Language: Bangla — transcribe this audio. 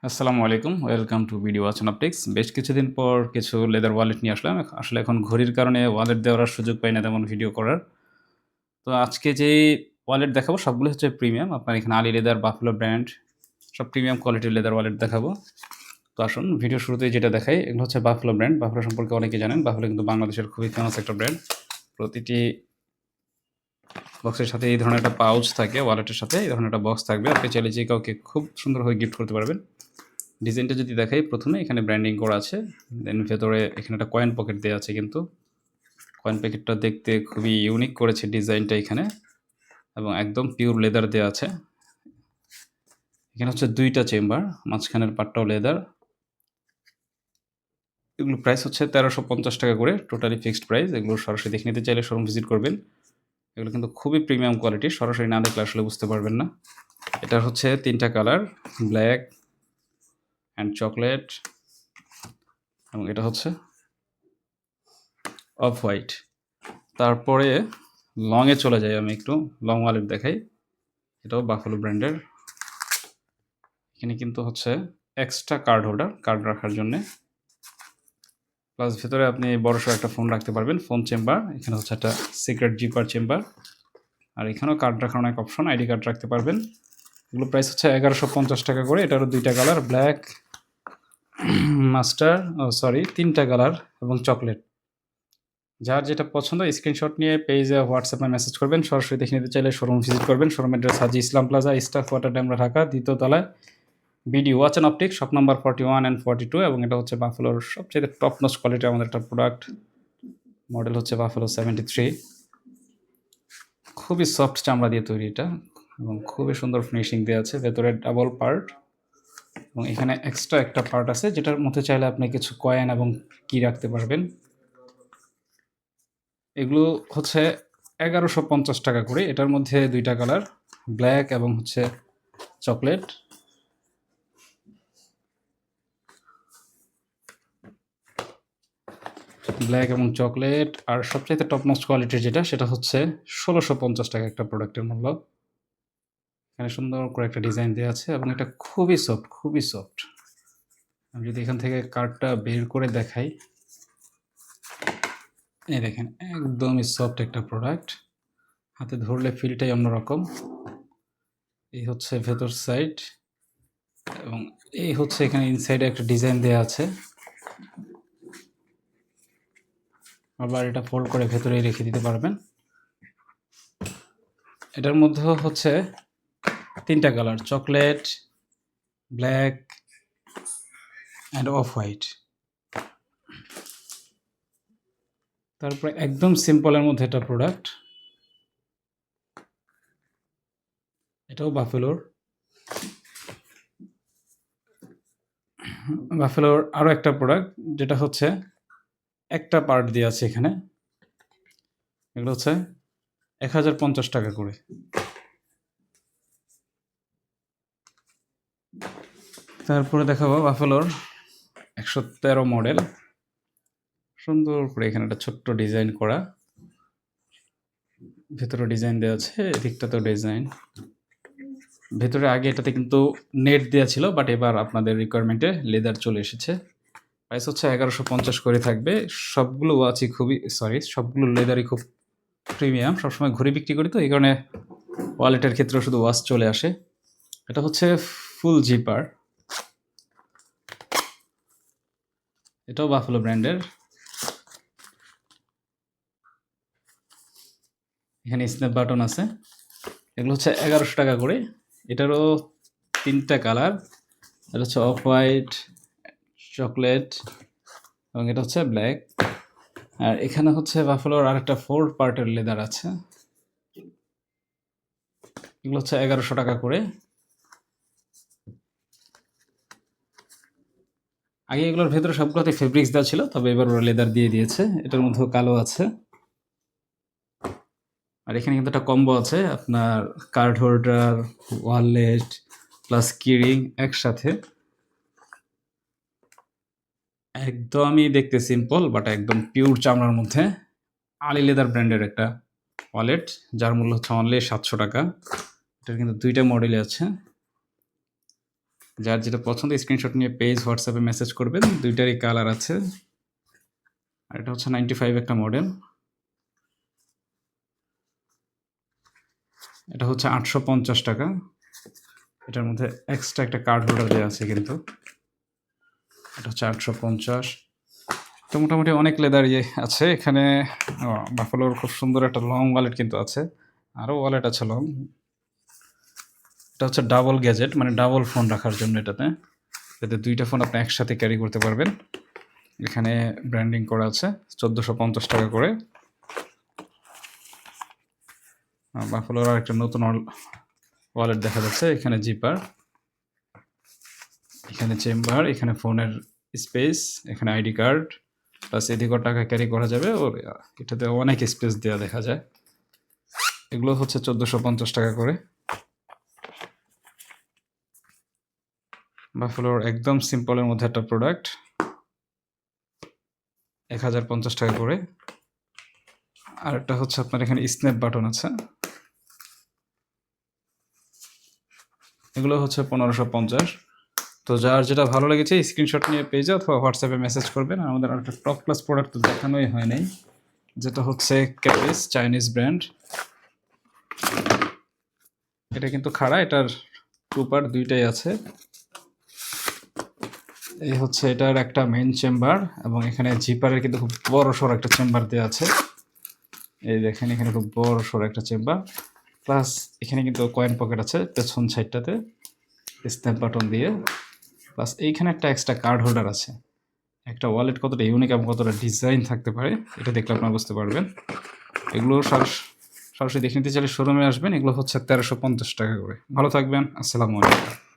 আসসালামু আলাইকুম। Welcome to BD watch and optics. বেশ কিছুদিন পর কিছু লেদার ওয়ালেট নিয়ে আসলাম। আসলে এখন ঘড়ির কারণে ওয়ালেট দেওয়ার আর সুযোগ পাই না তেমন ভিডিও করার। তো আজকে যেই ওয়ালেট দেখাবো সবগুলো হচ্ছে প্রিমিয়াম। আপনার এখানে আলী লেদার, বাফেলো ব্র্যান্ড সব প্রিমিয়াম কোয়ালিটির লেদার ওয়ালেট দেখাবো। তো আসুন ভিডিও শুরুতেই যেটা দেখাই এগুলো হচ্ছে বাফেলো ব্র্যান্ড। বাফেলো সম্পর্কে অনেকেই জানেন। বাফেলো কিন্তু বাংলাদেশের খুবই ফেমাস একটা ব্র্যান্ড। প্রতিটি বক্সের সাথে এই ধরনের একটা পাউচ থাকে, ওয়ালেটের সাথে এই ধরনের একটা বক্স থাকবে। আপনি চাইলে যে কাউকে খুব সুন্দরভাবে গিফট করতে পারবেন। ডিজাইনটা যদি দেখাই, প্রথমে এখানে ব্র্যান্ডিং করা আছে, দেন ভেতরে এখানে একটা কয়েন পকেট দেওয়া আছে। কিন্তু কয়েন প্যাকেটটা দেখতে খুবই ইউনিক করেছে ডিজাইনটা এখানে, এবং একদম পিওর লেদার দেওয়া আছে। এখানে হচ্ছে দুইটা চেম্বার, মাঝখানের পার্টটাও লেদার। এগুলো প্রাইস হচ্ছে ১৩৫০ টাকা করে, টোটালি ফিক্সড প্রাইস। এগুলো সরাসরি দেখে নিতে চাইলে শোরুম ভিজিট করবেন। এগুলো কিন্তু খুবই প্রিমিয়াম কোয়ালিটি, সরাসরি না দেখলে আসলে বুঝতে পারবেন না। এটার হচ্ছে তিনটা কালার, ব্ল্যাক অ্যান্ড চকলেট, এবং এটা হচ্ছে অফ হোয়াইট। তারপরে লংয়ে চলে যাই, আমি একটু লং ওয়ালেট দেখাই। এটাও বাফেলো ব্র্যান্ডের। এখানে কিন্তু হচ্ছে এক্সট্রা কার্ড হোল্ডার, কার্ড রাখার জন্যে, প্লাস ভেতরে আপনি বড়সড় একটা ফোন রাখতে পারবেন, ফোন চেম্বার। এখানে হচ্ছে একটা সিক্রেট জিপার চেম্বার, আর এখানেও কার্ড রাখার অনেক অপশন, আইডি কার্ড রাখতে পারবেন। এগুলো প্রাইস হচ্ছে ১১৫০ টাকা করে। এটারও দুইটা কালার, ব্ল্যাক, মাস্টার, তিনটা কালার এবং চকলেট। যার যেটা পছন্দ স্ক্রিনশট নিয়ে পেজে হোয়াটসঅ্যাপে মেসেজ করবেন। সরাসরি দেখে নিতে চাইলে শোরুম ভিজিট করবেন। Showroom address Haji Islam plaza, staff quarter, Demra, Dhaka, দ্বিতীয় তলায়, BD watch and optics, shop number 41 and 42। এবং এটা হচ্ছে বাফেলোর সবচেয়ে টপ নচ কোয়ালিটি আমাদের একটা প্রোডাক্ট। মডেল হচ্ছে বাফেলো 73। খুবই সফট চামড়া দিয়ে তৈরি এটা, এবং খুবই সুন্দর ফিনিশিং দেওয়া আছে। ভেতরে ডাবল পার্ট, এবং এখানে এক্সট্রা একটা পার্ট আছে যেটার মধ্যে চাইলে আপনি কিছু কয়েন এবং কি রাখতে পারবেন। এগুলো হচ্ছে ১১৫০ টাকা করে। এটার মধ্যে দুইটা কালার, ব্ল্যাক এবং হচ্ছে চকলেট। ব্ল্যাক এবং চকলেট। আর সবচাইতে টপ মোস্ট কোয়ালিটির যেটা, সেটা হচ্ছে ১৬৫০ টাকা একটা প্রোডাক্টের মূল্য। এখানে সুন্দর করে একটা ডিজাইন দেওয়া আছে, এবং এটা খুবই সফট, খুবই সফট। আমি যদি এখান থেকে কার্ডটা বের করে দেখাই, এই দেখেন একদমই সফট একটা প্রোডাক্ট। হাতে ধরলে ফিলটাই অন্যরকম। এই হচ্ছে ভেতর সাইড, এবং এই হচ্ছে এখানে ইনসাইডে একটা ডিজাইন দেওয়া আছে। আবার এটা ফোল্ড করে ভেতরেই রেখে দিতে পারবেন। এটার মধ্যে হচ্ছে তিনটা colour, chocolate, black and off white. তারপরে একদম সিম্পলের মধ্যে একটা প্রোডাক্ট, এটাও বাফেলোর। বাফেলোর আরও একটা প্রোডাক্ট, যেটা হচ্ছে একটা পার্ট দিয়ে আছে এখানে। এগুলো হচ্ছে ১০৫০ টাকা করে। তারপরে দেখাবো বাফেলোর ১১৩ মডেল। সুন্দর করে এখানে একটা ছোট্ট ডিজাইন করা, ভেতরে ডিজাইন দেওয়া আছে, এদিকটাতেও ডিজাইন। ভেতরে আগে এটাতে কিন্তু নেট দেওয়া ছিল, বাট এবার আপনাদের রিকোয়ারমেন্টে লেদার চলে এসেছে। প্রাইস হচ্ছে ১১৫০ করে থাকবে। সবগুলো লেদারই খুব প্রিমিয়াম। সবসময় ঘড়ি বিক্রি করি তো, এই কারণে ওয়ালেটের ক্ষেত্রে শুধু ওয়াচ চলে আসে। এটা হচ্ছে ফুল জিপার, এটাও বাফেলো ব্র্যান্ডের। এখানে স্ন্যাপ বাটন আছে। এগুলো হচ্ছে ১১০০ টাকা করে। এটারও তিনটা কালার, এটা হচ্ছে অফ হোয়াইট, চকলেট, এবং এটা হচ্ছে ব্ল্যাক। আর এখানে হচ্ছে বাফেলোর আরেকটা 4 পার্টের লেদার আছে। এগুলো হচ্ছে ১১০০ টাকা করে। আগে এগুলোর ভেতরে সবগুলোতে ফেব্রিক্স দেওয়া ছিল, তবে এবার ওরা লেদার দিয়ে দিয়েছে। এটার মধ্যেও কালো আছে। আর এখানে কিন্তু একটা কম্বো আছে, আপনার কার্ড হোল্ডার, ওয়ালেট প্লাস কিরিং একসাথে। একদমই দেখতে সিম্পল, বাট একদম পিওর চামড়ার মধ্যে। আলী লেদার ব্র্যান্ডের একটা ওয়ালেট, যার মূল্য হচ্ছে অনলি ৭০০ টাকা। এটার কিন্তু দুইটা মডেলে আছে। যার যেটা পছন্দ স্ক্রিনশট নিয়ে পেজ হোয়াটসঅ্যাপে মেসেজ করবেন। দুইটারই কালার আছে। আর এটা হচ্ছে 95 একটা মডেল। এটা হচ্ছে 850 টাকা। এটার মধ্যে এক্সট্রা একটা কার্ড হোল্ডার দেওয়া আছে কিন্তু। এটা হচ্ছে 850। তো মোটামুটি অনেক লেদার ইয়ে আছে এখানে। বাফালোর খুব সুন্দর একটা লং ওয়ালেট কিন্তু আছে। আরও ওয়ালেট আছে লং। এটা হচ্ছে ডাবল গ্যাজেট, মানে ডাবল ফোন রাখার জন্য এটাতে, যাতে দুইটা ফোন আপনি একসাথে ক্যারি করতে পারবেন। এখানে ব্র্যান্ডিং করা আছে, 1450 টাকা করে। বাফালোর আর একটা নতুন ওয়ালেট দেখা যাচ্ছে। এখানে জিপার, এখানে চেম্বার, এখানে ফোনের স্পেস, এখানে আইডি কার্ড, প্লাস এদিকেও টাকা ক্যারি করা যাবে। ওর এটাতে অনেক স্পেস দেওয়া দেখা যায়। এগুলো হচ্ছে 1450 টাকা করে। বাফালোর একদম সিম্পলের মধ্যে একটা প্রোডাক্ট, 1050 টাকা করে। আর একটা হচ্ছে আপনার এখানে স্ন্যাপ বাটন আছে, এগুলো হচ্ছে 1550। তো যার যেটা ভালো লেগেছে স্ক্রিনশট নিয়ে পেজে অথবা হোয়াটসঅ্যাপে মেসেজ করবেন। আর আমাদের একটা টপ ক্লাস প্রোডাক্ট তো দেখানোই হয় নাই, যেটা হচ্ছে ক্যারিস, চাইনিজ ব্র্যান্ড। এটা কিন্তু খাড়া, এটার টুপার দুইটাই আছে। এই হচ্ছে এটার একটা মেইন চেম্বার, এবং এখানে জিপারের কিন্তু খুব বড় সড়ো একটা চেম্বার দেওয়া আছে। এই দেখেন এখানে খুব বড় সড়ো একটা চেম্বার, প্লাস এখানে কিন্তু কয়েন পকেট আছে পেছন সাইডটাতে স্ন্যাপ বাটন দিয়ে, প্লাস এইখানে একটা এক্সট্রা কার্ড হোল্ডার আছে। একটা ওয়ালেট কতটা ইউনিক এবং কতটা ডিজাইন থাকতে পারে এটা দেখলে আপনারা বুঝতে পারবেন। এগুলো সরাসরি দেখে নিতে চাইলে শোরুমে আসবেন। এগুলো হচ্ছে 1350 টাকা করে। ভালো থাকবেন, আসসালামু আলাইকুম।